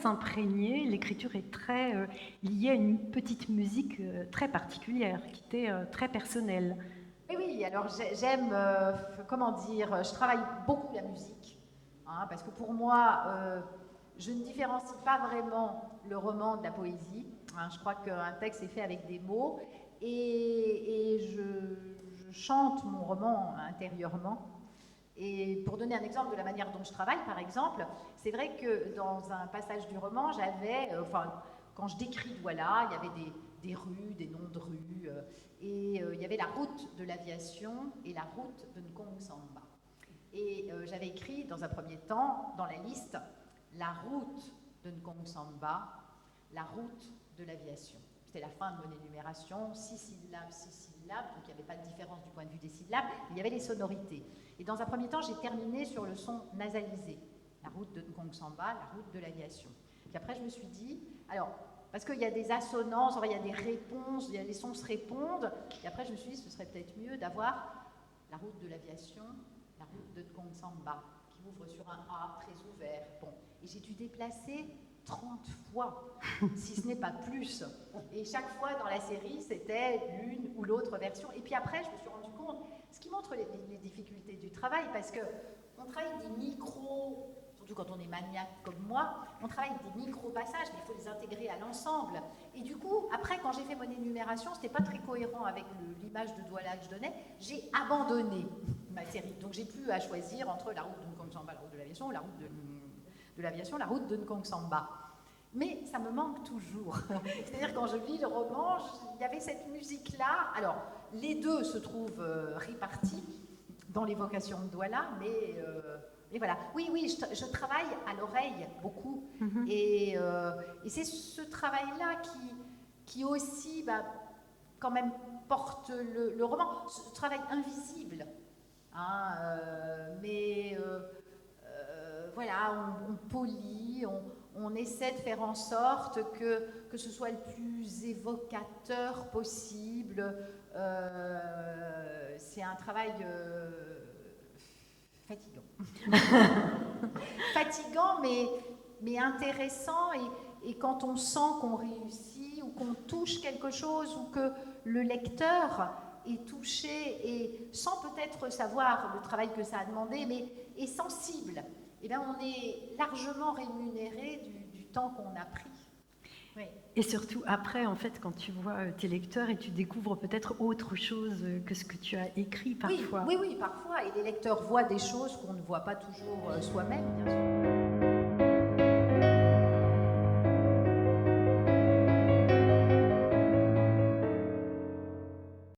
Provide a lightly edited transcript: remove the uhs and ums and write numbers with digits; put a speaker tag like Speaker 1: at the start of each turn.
Speaker 1: s'imprégner. L'écriture est très liée à une petite musique très particulière, qui était très personnelle.
Speaker 2: Oui, oui, alors j'aime, comment dire, je travaille beaucoup la musique, hein, parce que pour moi, je ne différencie pas vraiment le roman de la poésie. Hein, je crois qu'un texte est fait avec des mots, et je chante mon roman intérieurement. Et pour donner un exemple de la manière dont je travaille, par exemple, c'est vrai que dans un passage du roman, j'avais, enfin, quand je décris Douala, il y avait des rues, des noms de rues, et il y avait la route de l'aviation et la route de Nkong Samba. Et j'avais écrit dans un premier temps, dans la liste, la route de Nkong Samba, la route de l'aviation. C'était la fin de mon énumération, 6 syllabes, 6 syllabes, donc il n'y avait pas de différence du point de vue des syllabes, mais il y avait les sonorités. Et dans un premier temps, j'ai terminé sur le son nasalisé, la route de Nkong Samba, la route de l'aviation. Puis après, je me suis dit, alors, parce qu'il y a des assonances, il y a des réponses, les sons se répondent, et après, je me suis dit, ce serait peut-être mieux d'avoir la route de l'aviation, la route de Nkong Samba, qui ouvre sur un A très ouvert. Bon, et j'ai dû déplacer 30 fois, si ce n'est pas plus. Et chaque fois dans la série, c'était l'une ou l'autre version. Et puis après, je me suis rendu compte, ce qui montre les difficultés du travail, parce qu'on travaille des micros, surtout quand on est maniaque comme moi, on travaille des micro-passages, mais il faut les intégrer à l'ensemble. Et du coup, après, quand j'ai fait mon énumération, c'était pas très cohérent avec l'image de Douala que je donnais, j'ai abandonné ma série. Donc j'ai plus à choisir entre la route de Nkong Samba, la route de l'aviation, la route de l'aviation, la route de Nkong Samba. Mais ça me manque toujours. C'est-à-dire quand je lis le roman, il y avait cette musique-là. Alors, les deux se trouvent répartis dans l'évocation de Douala, mais voilà. Oui, oui, je travaille à l'oreille beaucoup. Et c'est ce travail-là qui aussi, quand même, porte le roman. Ce travail invisible. Hein, mais voilà, on polit, on essaie de faire en sorte que ce soit le plus évocateur possible. C'est un travail fatigant. Fatigant, mais intéressant. Et quand on sent qu'on réussit ou qu'on touche quelque chose ou que le lecteur est touché et sans peut-être savoir le travail que ça a demandé, mais est sensible, eh bien on est largement rémunéré du temps qu'on a pris.
Speaker 1: Oui. Et surtout après, en fait, quand tu vois tes lecteurs et tu découvres peut-être autre chose que ce que tu as écrit parfois.
Speaker 2: Oui, parfois. Et les lecteurs voient des choses qu'on ne voit pas toujours soi-même, bien sûr.